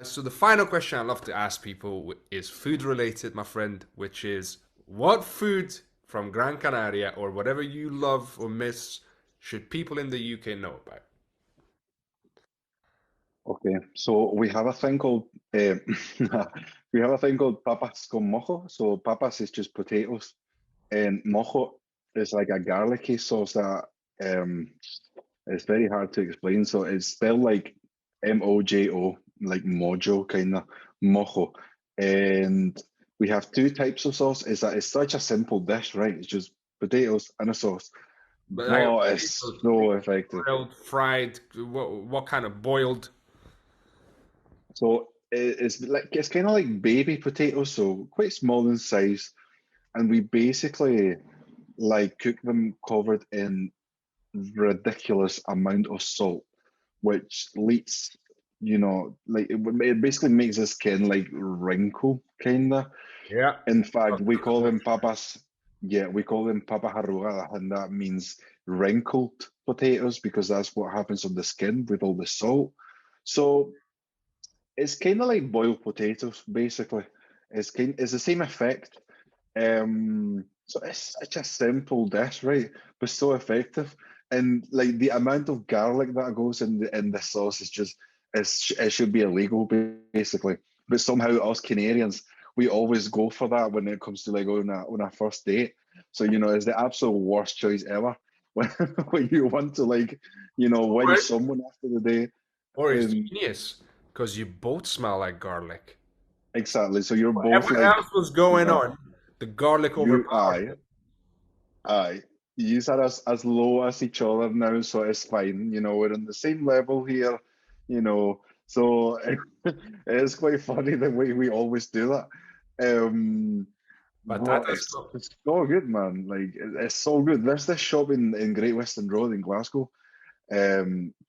So the final question I love to ask people is food related, my friend, which is what food from Gran Canaria or whatever you love or miss should people in the UK know about? Okay, so we have a thing called we have a thing called papas con mojo. So papas is just potatoes, and mojo is like a garlicky sauce that um it's very hard to explain. So it's spelled like Mojo, like mojo kind of mojo. And we have two types of sauce. It's such a simple dish, right? It's just potatoes and a sauce, But I but it's so effective. grilled, fried, what kind of boiled? So it's kind of like baby potatoes, so quite small in size, and we basically like cook them covered in ridiculous amount of salt, which leads, like it basically makes the skin like wrinkle kinda. Yeah. In fact, we call them papas. Yeah, we call them papa arrugada, and that means wrinkled potatoes because that's what happens on the skin with all the salt. So it's kind of like boiled potatoes, basically. It's the same effect. So it's such a simple dish, right? But so effective. And like the amount of garlic that goes in the sauce is just it should be illegal, basically. But somehow us Canarians, we always go for that when it comes to like on a first date. So it's the absolute worst choice ever when when you want to like win Or, someone after the day. or it's And genius because you both smell like garlic. exactly. So you're both Everything like, else was you going know, on. The garlic you overpowered aye, it. aye. You are as low as each other now, so it's fine. We're on the same level here, So it's quite funny the way we always do that. But Batata it's stuff. it's so good, man. Like it's so good. There's this shop in Great Western Road in Glasgow.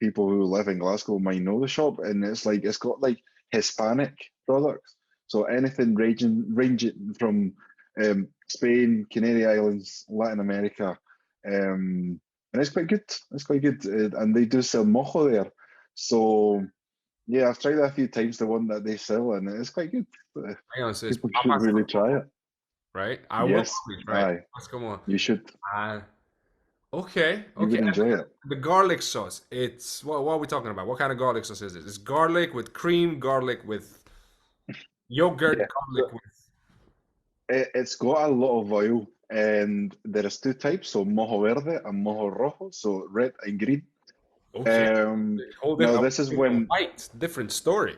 People who live in Glasgow might know the shop, and it's got like Hispanic products. So anything ranging from Spain, Canary Islands, Latin America, and it's quite good. It's quite good, and they do sell mojo there. So yeah, I've tried that a few times. The one that they sell, and it's quite good. Hang on, so it's People should papas really con try mojo, it. right? I will Yes, probably try it. aye, Papas con mojo. you should. Uh, okay, You okay. would enjoy And it. the garlic sauce. It's what are we talking about? What kind of garlic sauce is it? It's garlic with cream, garlic with yogurt, Yeah. garlic with. It's got a lot of oil, and there is two types, so mojo verde and mojo rojo, so red and green. Okay, hold it. Now I this is think the when white, different story.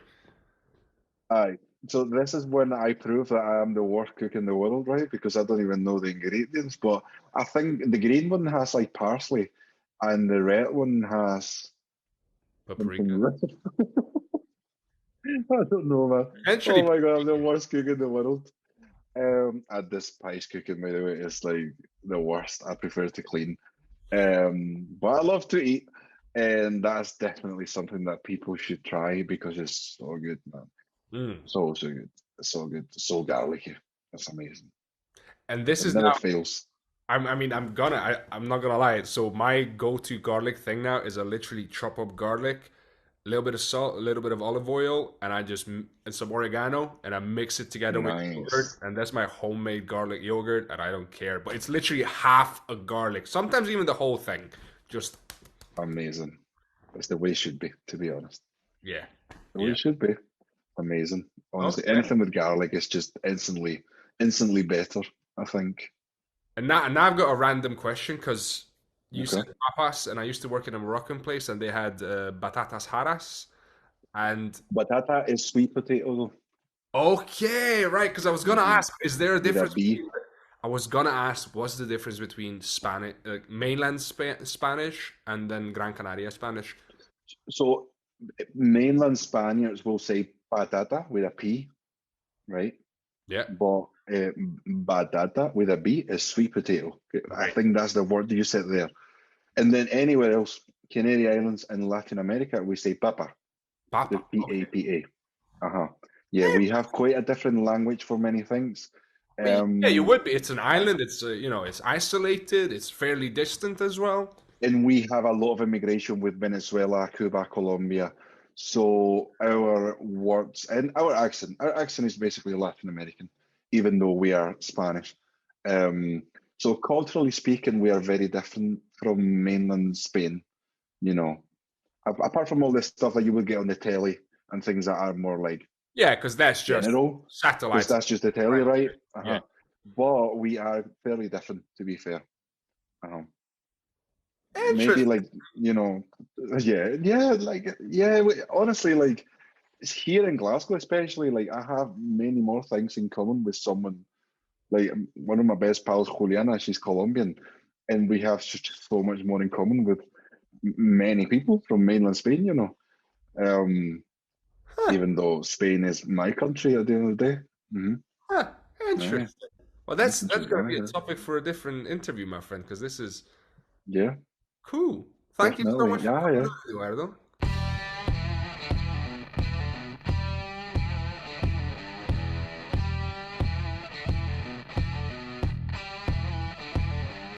I so this is when I prove that I am the worst cook in the world, right? Because I don't even know the ingredients. But I think the green one has like parsley, and the red one has Paprika. something red. I don't know, man. Oh Essentially, my God, I'm the worst cook in the world. I despise cooking, by the way. It's like the worst. I prefer to clean. But I love to eat, and that's definitely something that people should try because it's so good, man. mm. So good. It's so good. So garlicky. That's amazing. And this It is never now. fails. I'm not gonna lie. So my go-to garlic thing now is I literally chop up garlic, a little bit of salt, a little bit of olive oil, and and some oregano, and I mix it together with yogurt, Nice. and that's my homemade garlic yogurt, and I don't care. But it's literally half a garlic, sometimes even the whole thing. Just Amazing. That's the way it should be, to be honest. yeah, The way yeah. it should be. Amazing. Honestly, Okay. anything with garlic is just instantly better, I think. And now I've got a random question because you Okay. said tapas, and I used to work in a Moroccan place, and they had batatas haras. And Batata is sweet potato though. okay, right, because I was gonna Hmm. ask, is there a With a difference B. between? I was gonna ask, what's the difference between Spanish, mainland Spanish, and then Gran Canaria Spanish? So mainland Spaniards will say patata with a P, right? Yeah, But batata with a B is sweet potato. I right. think that's the word you said there. And then anywhere else, Canary Islands and Latin America, we say papa, the Papa. Okay. P-A-P-A. Uh-huh. Yeah, we have quite a different language for many things. But yeah, you Um, would be. It's an island. It's it's isolated. It's fairly distant as well. and we have a lot of immigration with Venezuela, Cuba, Colombia. So our words and our accent is basically Latin American, even though we are Spanish. Um, so culturally speaking, we are very different from mainland Spain. You know, apart from all this stuff that you would get on the telly and things that are more like Yeah, because that's just general, because satellites. that's just the telly, Right. right? Yeah. But we are fairly different, to be fair. Uh-huh. Maybe Interesting. like yeah, like yeah. Honestly, like it's here in Glasgow, especially, like I have many more things in common with someone. Like one of my best pals, Juliana, she's Colombian, and we have just so much more in common with many people from mainland Spain. Um, Huh. even though Spain is my country at the end of the day. Hmm. Huh. Yeah, Interesting. Well, that's going to be a topic for a different interview, my friend, because this is yeah, cool. Thank you so definitely. much for Yeah, coming yeah. on, Eduardo.